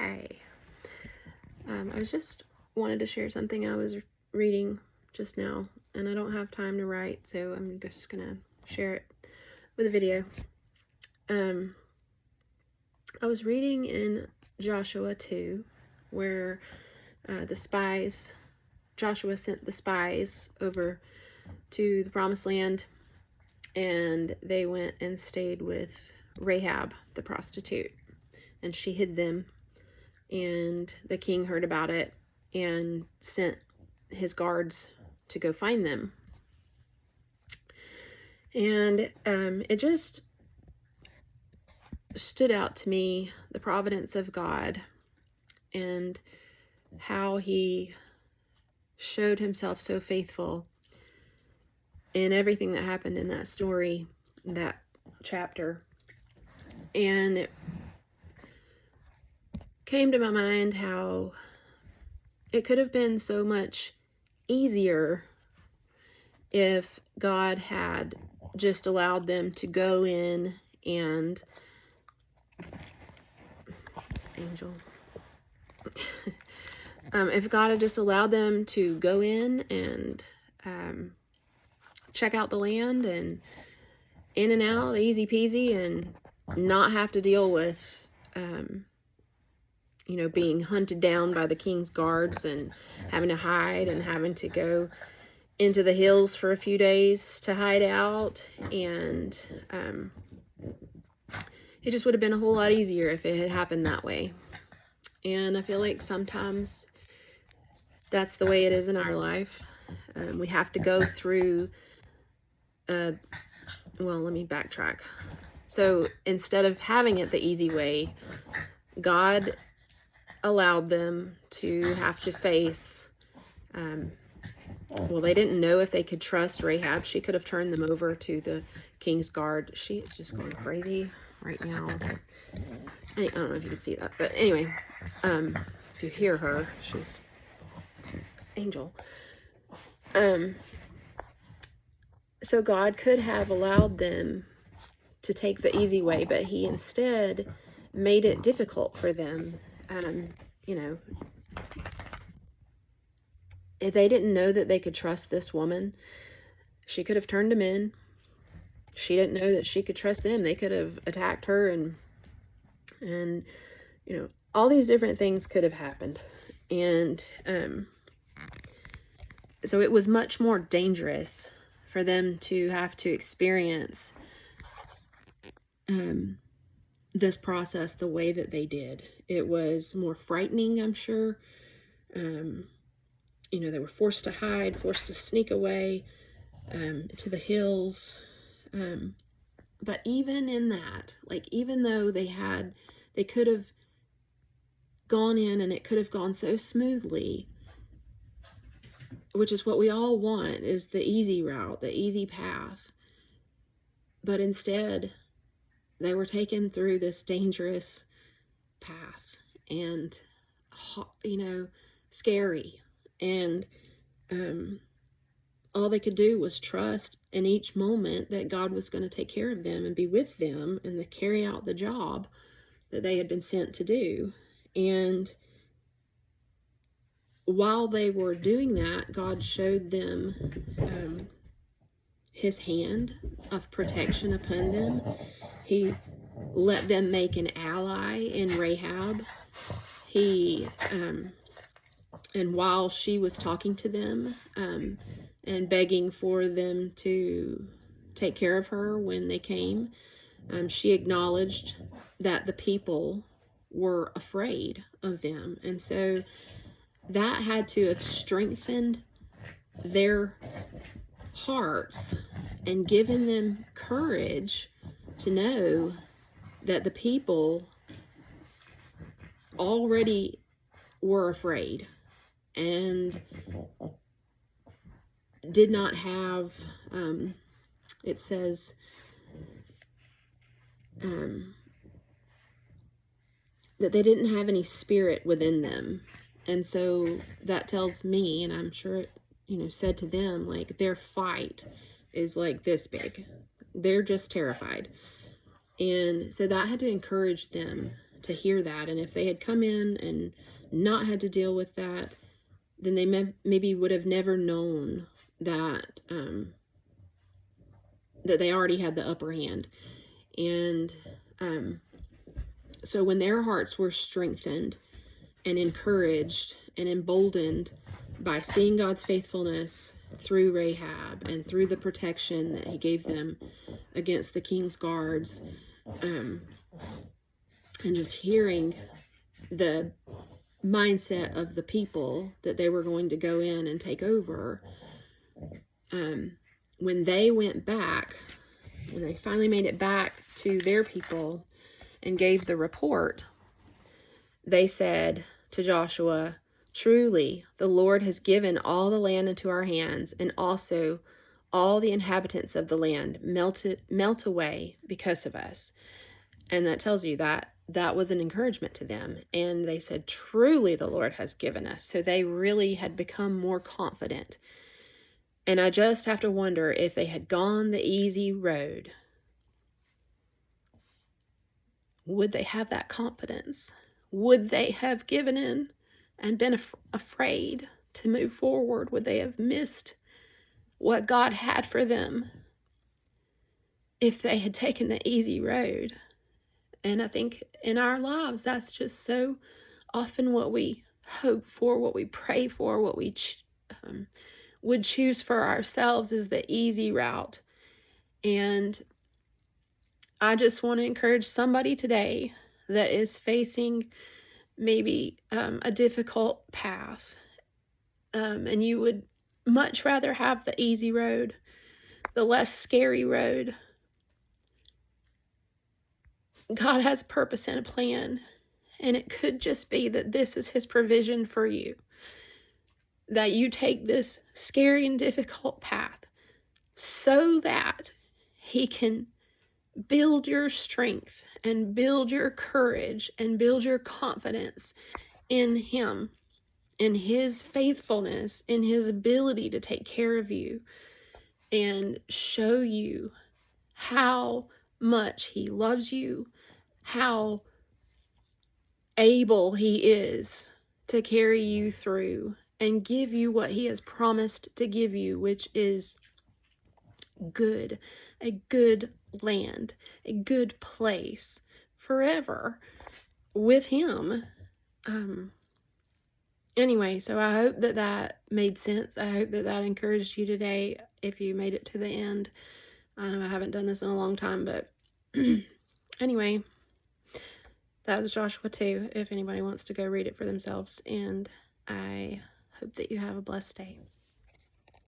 Hey, I was just wanted to share something I was reading just now, and I don't have time to write, so I'm just gonna share it with a video. I was reading in Joshua 2, where Joshua sent the spies over to the Promised Land, and they went and stayed with Rahab, the prostitute, and she hid them. And the king heard about it and sent his guards to go find them. And it just stood out to me, the providence of God and how he showed himself so faithful in everything that happened in that story, that chapter. And it came to my mind how it could have been so much easier if God had just allowed them to go in and Angel. If God had just allowed them to go in and check out the land and in and out, easy peasy, and not have to deal with being hunted down by the king's guards and having to hide and having to go into the hills for a few days to hide out. And it just would have been a whole lot easier if it had happened that way. And I feel like sometimes that's the way it is in our life. We have to go through well, let me backtrack. So instead of having it the easy way, God allowed them to have to face, they didn't know if they could trust Rahab. She could have turned them over to the king's guard. She is just going crazy right now. I don't know if you can see that, but anyway, if you hear her, she's Angel. So God could have allowed them to take the easy way, but he instead made it difficult for them. If they didn't know that they could trust this woman, she could have turned them in. She didn't know that she could trust them. They could have attacked her, and all these different things could have happened. And so it was much more dangerous for them to have to experience this process the way that they did. It was more frightening, I'm sure. They were forced to hide, forced to sneak away to the hills. But even in that, even though they could have gone in and it could have gone so smoothly, which is what we all want, is the easy route, the easy path. But instead, they were taken through this dangerous path and, scary. And all they could do was trust in each moment that God was going to take care of them and be with them and to carry out the job that they had been sent to do. And while they were doing that, God showed them his hand of protection upon them. He let them make an ally in Rahab. And while she was talking to them and begging for them to take care of her when they came, she acknowledged that the people were afraid of them. And so that had to have strengthened their hearts and given them courage to know that the people already were afraid and did not have, it says, that they didn't have any spirit within them. And so that tells me, and I'm sure it, said to them, their fight is this big. They're just terrified. And so that had to encourage them to hear that. And if they had come in and not had to deal with that, then they maybe would have never known that that they already had the upper hand. And so when their hearts were strengthened and encouraged and emboldened by seeing God's faithfulness through Rahab and through the protection that he gave them against the king's guards, and just hearing the mindset of the people that they were going to go in and take over, when they went back, when they finally made it back to their people and gave the report, they said to Joshua, "Truly, the Lord has given all the land into our hands, and also all the inhabitants of the land melt away because of us." And that tells you that that was an encouragement to them. And they said, "Truly, the Lord has given us." So they really had become more confident. And I just have to wonder if they had gone the easy road, would they have that confidence? Would they have given in and been afraid to move forward? Would they have missed what God had for them if they had taken the easy road? And I think in our lives, that's just so often what we hope for, what we pray for, what we would choose for ourselves is the easy route. And I just want to encourage somebody today that is facing maybe a difficult path, and you would much rather have the easy road, the less scary road. God has a purpose and a plan, and it could just be that this is his provision for you, that you take this scary and difficult path so that he can build your strength and build your courage and build your confidence in him, in his faithfulness, in his ability to take care of you, and show you how much he loves you, how able he is to carry you through and give you what he has promised to give you, which is good, a good land, a good place forever with him. Anyway, so I hope that that made sense. I hope that that encouraged you today if you made it to the end. I know I haven't done this in a long time, but anyway, that was Joshua 2, if anybody wants to go read it for themselves. And I hope that you have a blessed day.